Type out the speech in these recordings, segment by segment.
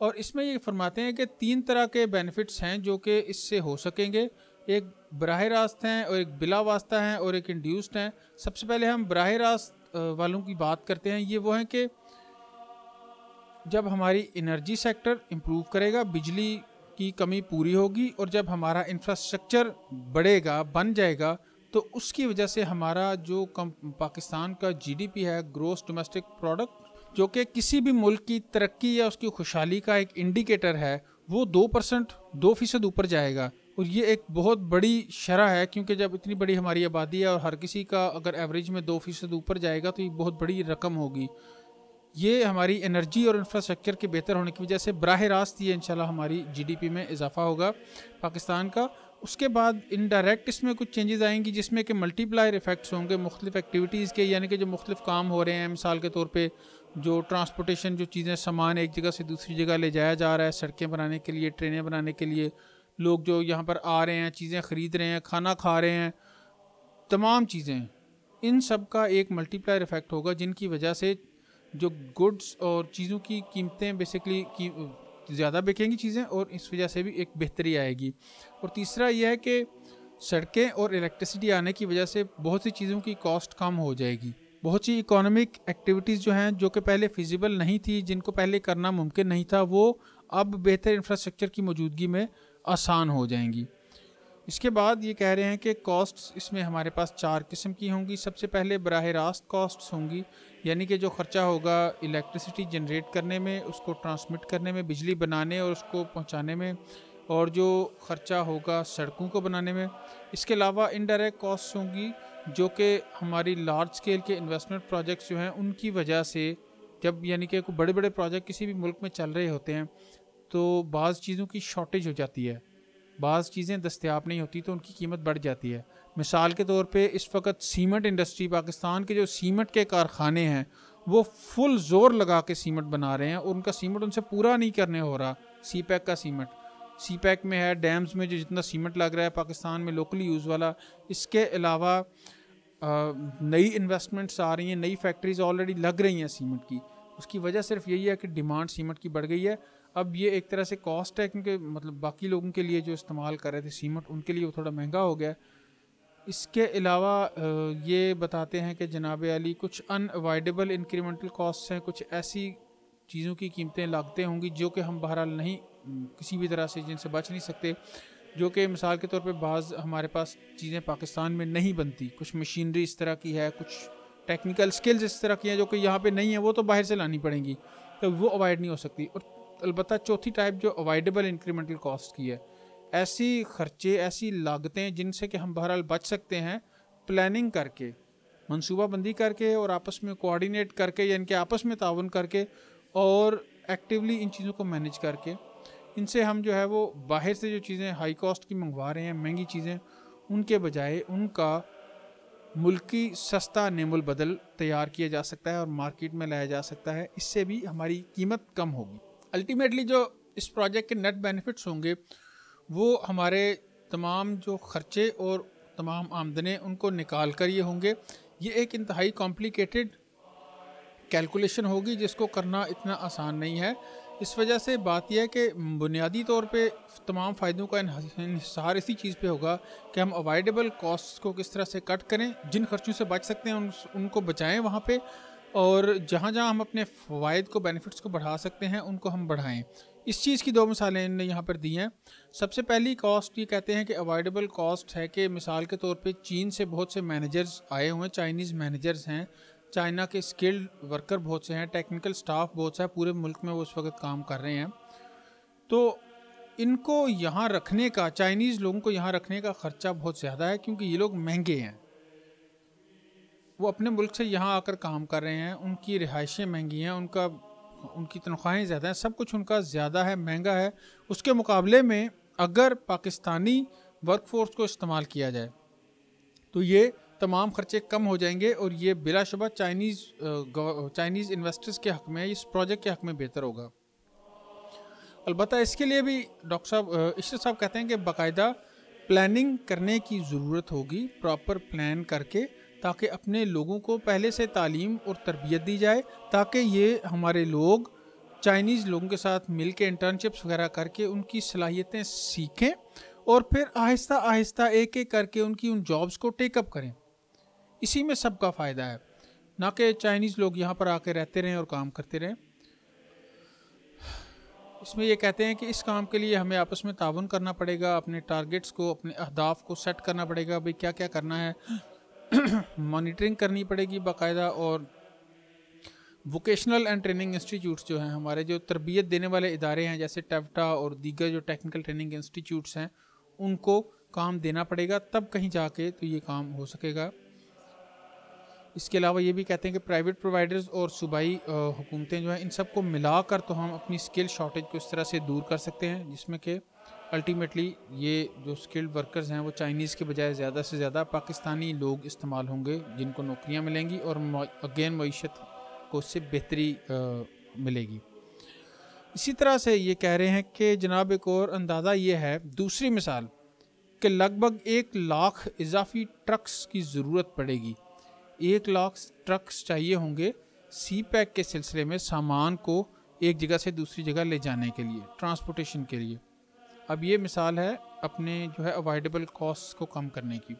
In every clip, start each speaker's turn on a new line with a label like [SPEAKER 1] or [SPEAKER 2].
[SPEAKER 1] اور اس میں یہ فرماتے ہیں کہ 3 طرح کے بینیفٹس ہیں جو کہ اس سے ہو سکیں گے. ایک براہ راست ہیں اور ایک بلا واسطہ ہیں اور ایک انڈیوسڈ ہیں. سب سے پہلے ہم براہ راست والوں کی بات کرتے ہیں. یہ وہ ہیں کہ جب ہماری انرجی سیکٹر امپروو کرے گا, بجلی کی کمی پوری ہوگی, اور جب ہمارا انفراسٹرکچر بڑھے گا, بن جائے گا, تو اس کی وجہ سے ہمارا جو پاکستان کا جی ڈی پی ہے, گروس ڈومیسٹک پروڈکٹ, جو کہ کسی بھی ملک کی ترقی یا اس کی خوشحالی کا ایک انڈیکیٹر ہے, وہ 2% اوپر جائے گا. اور یہ ایک بہت بڑی شرح ہے, کیونکہ جب اتنی بڑی ہماری آبادی ہے اور ہر کسی کا اگر ایوریج میں 2% اوپر جائے گا تو یہ بہت بڑی رقم ہوگی. یہ ہماری انرجی اور انفراسٹرکچر کے بہتر ہونے کی وجہ سے براہ راست یہ انشاءاللہ ہماری جی ڈی پی میں اضافہ ہوگا پاکستان کا. اس کے بعد انڈائریکٹ اس میں کچھ چینجز آئیں گی, جس میں کہ ملٹی پلائر ایفیکٹس ہوں گے مختلف ایکٹیویٹیز کے, یعنی کہ جو مختلف کام ہو رہے ہیں, مثال کے طور پہ جو ٹرانسپورٹیشن, جو چیزیں سامان ایک جگہ سے دوسری جگہ لے جایا جا رہا ہے, سڑکیں بنانے کے لیے, ٹرینیں بنانے کے لیے, لوگ جو یہاں پر آ رہے ہیں, چیزیں خرید رہے ہیں, کھانا کھا رہے ہیں, تمام چیزیں, ان سب کا ایک ملٹی پلائر ایفیکٹ ہوگا, جن کی وجہ سے جو گڈس اور چیزوں کی قیمتیں بیسکلی زیادہ بکیں گی چیزیں, اور اس وجہ سے بھی ایک بہتری آئے گی. اور تیسرا یہ ہے کہ سڑکیں اور الیکٹریسٹی آنے کی وجہ سے بہت سی چیزوں کی کاسٹ کم ہو جائے گی. بہت سی اکانومک ایکٹیویٹیز جو ہیں, جو کہ پہلے فیزیبل نہیں تھی, جن کو پہلے کرنا ممکن نہیں تھا, وہ اب بہتر انفراسٹرکچر کی موجودگی میں آسان ہو جائیں گی. اس کے بعد یہ کہہ رہے ہیں کہ کاسٹس اس میں ہمارے پاس 4 قسم کی ہوں گی. سب سے پہلے براہ راست کاسٹس ہوں گی, یعنی کہ جو خرچہ ہوگا الیکٹریسٹی جنریٹ کرنے میں, اس کو ٹرانسمٹ کرنے میں, بجلی بنانے اور اس کو پہنچانے میں, اور جو خرچہ ہوگا سڑکوں کو بنانے میں. اس کے علاوہ انڈائریکٹ کاسٹس ہوں گی, جو کہ ہماری لارج اسکیل کے انویسٹمنٹ پروجیکٹس جو ہیں ان کی وجہ سے, جب یعنی کہ بڑے بڑے پروجیکٹ کسی بھی ملک میں چل رہے ہوتے ہیں تو بعض چیزوں کی شارٹیج ہو جاتی ہے, بعض چیزیں دستیاب نہیں ہوتی, تو ان کی قیمت بڑھ جاتی ہے. مثال کے طور پہ اس وقت سیمنٹ انڈسٹری, پاکستان کے جو سیمنٹ کے کارخانے ہیں وہ فل زور لگا کے سیمنٹ بنا رہے ہیں, اور ان کا سیمنٹ ان سے پورا نہیں کرنے ہو رہا. سی پیک کا سیمنٹ سی پیک میں ہے, ڈیمز میں جو جتنا سیمنٹ لگ رہا ہے پاکستان میں لوکلی یوز والا. اس کے علاوہ نئی انویسٹمنٹس آ رہی ہیں, نئی فیکٹریز آلریڈی لگ رہی ہیں سیمنٹ کی. اس کی وجہ صرف یہی ہے کہ ڈیمانڈ سیمنٹ کی بڑھ گئی ہے. اب یہ ایک طرح سے کاسٹ ہے, کیونکہ مطلب باقی لوگوں کے لیے جو استعمال کر رہے تھے سیمنٹ, ان کے لیے وہ تھوڑا مہنگا ہو گیا. اس کے علاوہ یہ بتاتے ہیں کہ جناب علی کچھ ان اوائڈیبل انکریمنٹل کاسٹس ہیں, کچھ ایسی چیزوں کی قیمتیں لاگتیں ہوں گی جو کہ ہم بہرحال نہیں کسی بھی طرح سے جن سے بچ نہیں سکتے, جو کہ مثال کے طور پہ بعض ہمارے پاس چیزیں پاکستان میں نہیں بنتی, کچھ مشینری اس طرح کی ہے, کچھ ٹیکنیکل سکلز اس طرح کی ہیں جو کہ یہاں پہ نہیں ہیں, وہ تو باہر سے لانی پڑیں گی, تو وہ اوائڈ نہیں ہو سکتی. اور البتہ چوتھی ٹائپ جو اوائڈیبل انکریمنٹل کاسٹ کی ہے, ایسی خرچے, ایسی لاگتیں جن سے کہ ہم بہرحال بچ سکتے ہیں پلاننگ کر کے, منصوبہ بندی کر کے, اور آپس میں کوآرڈینیٹ کر کے, یعنی کہ آپس میں تعاون کر کے, اور ایکٹیولی ان چیزوں کو مینیج کر کے. ان سے ہم جو ہے وہ باہر سے جو چیزیں ہائی کاسٹ کی منگوا رہے ہیں, مہنگی چیزیں, ان کے بجائے ان کا ملکی سستا نعم البدل تیار کیا جا سکتا ہے اور مارکیٹ میں لایا جا سکتا ہے. اس سے بھی ہماری قیمت کم ہوگی. الٹیمیٹلی جو اس پروجیکٹ کے نیٹ بینیفٹس ہوں گے وہ ہمارے تمام جو خرچے اور تمام آمدنیں ان کو نکال کر یہ ہوں گے. یہ ایک انتہائی کمپلیکیٹڈ کیلکولیشن ہوگی جس کو کرنا اتنا آسان نہیں ہے. اس وجہ سے بات یہ ہے کہ بنیادی طور پہ تمام فائدوں کا انحصار اسی چیز پہ ہوگا کہ ہم اوائڈیبل کاسٹس کو کس طرح سے کٹ کریں, جن خرچوں سے بچ سکتے ہیں ان کو بچائیں وہاں پہ, اور جہاں جہاں ہم اپنے فوائد کو, بینیفٹس کو بڑھا سکتے ہیں ان کو ہم بڑھائیں. اس چیز کی 2 مثالیں ان نے یہاں پر دی ہیں. سب سے پہلی کاسٹ یہ کہتے ہیں کہ اوائڈیبل کاسٹ ہے کہ مثال کے طور پہ چین سے بہت سے مینیجرز آئے ہوئے ہیں, چائنیز مینیجرز ہیں, چائنا کے اسکلڈ ورکر بہت سے ہیں, ٹیکنیکل سٹاف بہت سا ہے, پورے ملک میں وہ اس وقت کام کر رہے ہیں. تو ان کو یہاں رکھنے کا, چائنیز لوگوں کو یہاں رکھنے کا خرچہ بہت زیادہ ہے, کیونکہ یہ لوگ مہنگے ہیں. وہ اپنے ملک سے یہاں آ کر کام کر رہے ہیں, ان کی رہائشیں مہنگی ہیں, ان کی تنخواہیں زیادہ ہیں, سب کچھ ان کا زیادہ ہے, مہنگا ہے. اس کے مقابلے میں اگر پاکستانی ورک فورس کو استعمال کیا جائے تو یہ تمام خرچے کم ہو جائیں گے, اور یہ بلا شبہ چائنیز انویسٹرز کے حق میں, اس پروجیکٹ کے حق میں بہتر ہوگا. البتہ اس کے لیے بھی ڈاکٹر صاحب اشرف صاحب کہتے ہیں کہ باقاعدہ پلاننگ کرنے کی ضرورت ہوگی, پراپر پلان کر کے, تاکہ اپنے لوگوں کو پہلے سے تعلیم اور تربیت دی جائے, تاکہ یہ ہمارے لوگ چائنیز لوگوں کے ساتھ مل کے انٹرنشپس وغیرہ کر کے ان کی صلاحیتیں سیکھیں اور پھر آہستہ آہستہ ایک ایک کر کے ان جابس کو ٹیک اپ کریں. اسی میں سب کا فائدہ ہے، نہ کہ چائنیز لوگ یہاں پر آ کے رہتے رہیں اور کام کرتے رہیں. اس میں یہ کہتے ہیں کہ اس کام کے لیے ہمیں آپس میں تعاون کرنا پڑے گا، اپنے ٹارگٹس کو، اپنے اہداف کو سیٹ کرنا پڑے گا، بھئی کیا کیا کرنا ہے، مانیٹرنگ کرنی پڑے گی باقاعدہ. اور ووکیشنل اینڈ ٹریننگ انسٹیٹیوٹس جو ہیں، ہمارے جو تربیت دینے والے ادارے ہیں جیسے ٹیوٹا اور دیگر جو ٹیکنیکل ٹریننگ انسٹیٹیوٹس ہیں، ان کو کام دینا پڑے گا، تب کہیں جا کے تو یہ کام ہو سکے گا. اس کے علاوہ یہ بھی کہتے ہیں کہ پرائیویٹ پرووائڈرز اور صوبائی حکومتیں جو ہیں، ان سب کو ملا کر تو ہم اپنی اسکل شارٹیج کو اس طرح سے دور کر سکتے ہیں جس میں کہ الٹیمیٹلی یہ جو اسکلڈ ورکرز ہیں وہ چائنیز کے بجائے زیادہ سے زیادہ پاکستانی لوگ استعمال ہوں گے، جن کو نوکریاں ملیں گی اور اگین معیشت کو اس سے بہتری ملے گی. اسی طرح سے یہ کہہ رہے ہیں کہ جناب ایک اور اندازہ یہ ہے، دوسری مثال، کہ لگ بھگ 1 لاکھ اضافی ٹرکس کی ضرورت پڑے گی. 1 لاکھ ٹرکس چاہیے ہوں گے سی پیک کے سلسلے میں سامان کو ایک جگہ سے دوسری جگہ لے جانے کے لیے، ٹرانسپورٹیشن کے لیے. اب یہ مثال ہے اپنے جو ہے اوائڈیبل کاسٹ کو کم کرنے کی.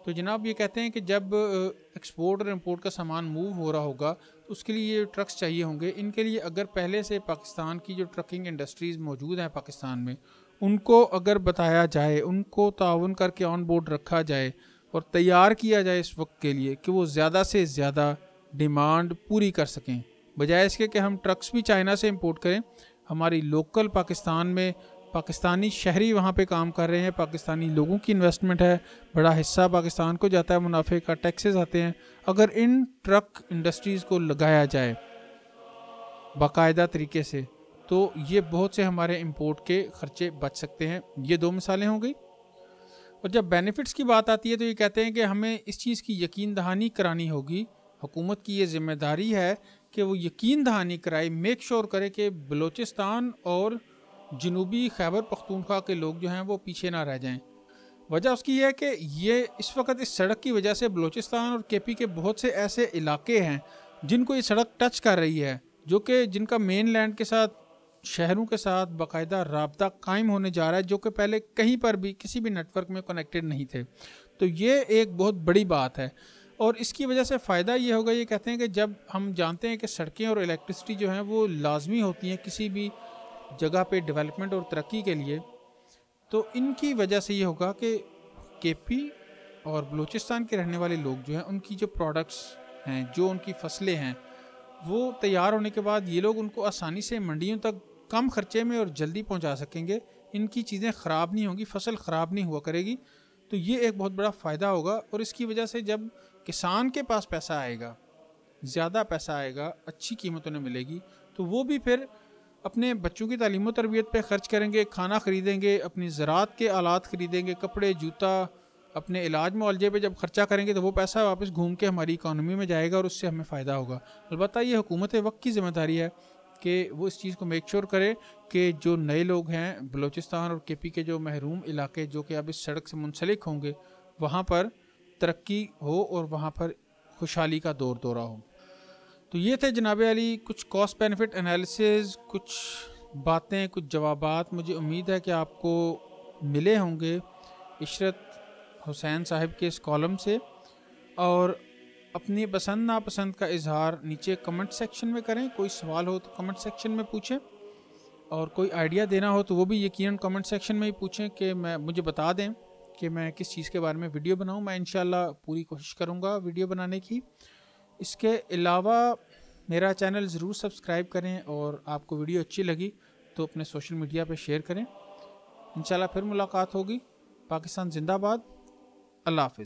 [SPEAKER 1] تو جناب یہ کہتے ہیں کہ جب ایکسپورٹ اور امپورٹ کا سامان موو ہو رہا ہوگا تو اس کے لیے یہ ٹرکس چاہیے ہوں گے. ان کے لیے اگر پہلے سے پاکستان کی جو ٹرکنگ انڈسٹریز موجود ہیں پاکستان میں، ان کو اگر بتایا جائے، ان کو تعاون کر کے آن بورڈ رکھا جائے اور تیار کیا جائے اس وقت کے لیے کہ وہ زیادہ سے زیادہ ڈیمانڈ پوری کر سکیں، بجائے اس کے کہ ہم ٹرکس بھی چائنا سے امپورٹ کریں. ہماری لوکل پاکستان میں پاکستانی شہری وہاں پہ کام کر رہے ہیں، پاکستانی لوگوں کی انویسٹمنٹ ہے، بڑا حصہ پاکستان کو جاتا ہے منافع کا، ٹیکسز آتے ہیں. اگر ان ٹرک انڈسٹریز کو لگایا جائے باقاعدہ طریقے سے تو یہ بہت سے ہمارے امپورٹ کے خرچے بچ سکتے ہیں. یہ 2 مثالیں ہو گئی. اور جب بینیفٹس کی بات آتی ہے تو یہ کہتے ہیں کہ ہمیں اس چیز کی یقین دہانی کرانی ہوگی، حکومت کی یہ ذمہ داری ہے کہ وہ یقین دہانی کرائے، میک شور کرے کہ بلوچستان اور جنوبی خیبر پختونخوا کے لوگ جو ہیں وہ پیچھے نہ رہ جائیں. وجہ اس کی یہ ہے کہ یہ اس وقت اس سڑک کی وجہ سے بلوچستان اور کے پی کے بہت سے ایسے علاقے ہیں جن کو یہ سڑک ٹچ کر رہی ہے، جو کہ جن کا مین لینڈ کے ساتھ، شہروں کے ساتھ باقاعدہ رابطہ قائم ہونے جا رہا ہے، جو کہ پہلے کہیں پر بھی کسی بھی نیٹ ورک میں کنیکٹڈ نہیں تھے. تو یہ ایک بہت بڑی بات ہے اور اس کی وجہ سے فائدہ یہ ہوگا. یہ کہتے ہیں کہ جب ہم جانتے ہیں کہ سڑکیں اور الیکٹرسٹی جو ہیں وہ لازمی ہوتی ہیں کسی بھی جگہ پہ ڈیولپمنٹ اور ترقی کے لیے، تو ان کی وجہ سے یہ ہوگا کہ کے پی اور بلوچستان کے رہنے والے لوگ جو ہیں، ان کی جو پروڈکٹس ہیں، جو ان کی فصلیں ہیں، وہ تیار ہونے کے بعد یہ لوگ ان کو آسانی سے منڈیوں تک کم خرچے میں اور جلدی پہنچا سکیں گے. ان کی چیزیں خراب نہیں ہوں گی، فصل خراب نہیں ہوا کرے گی. تو یہ ایک بہت بڑا فائدہ ہوگا. اور اس کی وجہ سے جب کسان کے پاس پیسہ آئے گا، زیادہ پیسہ آئے گا، اچھی قیمتوں میں ملے گی، تو وہ بھی پھر اپنے بچوں کی تعلیم و تربیت پہ خرچ کریں گے، کھانا خریدیں گے، اپنی زراعت کے آلات خریدیں گے، کپڑے، جوتا، اپنے علاج معالجے پہ جب خرچہ کریں گے تو وہ پیسہ واپس گھوم کے ہماری اکانومی میں جائے گا اور اس سے ہمیں فائدہ ہوگا. البتہ یہ حکومت وقت کی ذمہ داری ہے کہ وہ اس چیز کو میک شور کرے کہ جو نئے لوگ ہیں بلوچستان اور کے پی کے جو محروم علاقے جو کہ اب اس سڑک سے منسلک ہوں گے، وہاں پر ترقی ہو اور وہاں پر خوشحالی کا دور دورہ ہو. تو یہ تھے جناب علی کچھ کاسٹ بینیفٹ انالیسز، کچھ باتیں، کچھ جوابات. مجھے امید ہے کہ آپ کو ملے ہوں گے عشرت حسین صاحب کے اس کالم سے. اور اپنی پسند ناپسند کا اظہار نیچے کمنٹ سیکشن میں کریں. کوئی سوال ہو تو کمنٹ سیکشن میں پوچھیں، اور کوئی آئیڈیا دینا ہو تو وہ بھی یقیناً کمنٹ سیکشن میں ہی پوچھیں کہ مجھے بتا دیں کہ میں کس چیز کے بارے میں ویڈیو بناؤں. میں انشاءاللہ پوری کوشش کروں گا ویڈیو بنانے کی. اس کے علاوہ میرا چینل ضرور سبسکرائب کریں، اور آپ کو ویڈیو اچھی لگی تو اپنے سوشل میڈیا پہ شیئر کریں. انشاءاللہ پھر ملاقات ہوگی. پاکستان زندہ باد. اللہ حافظ.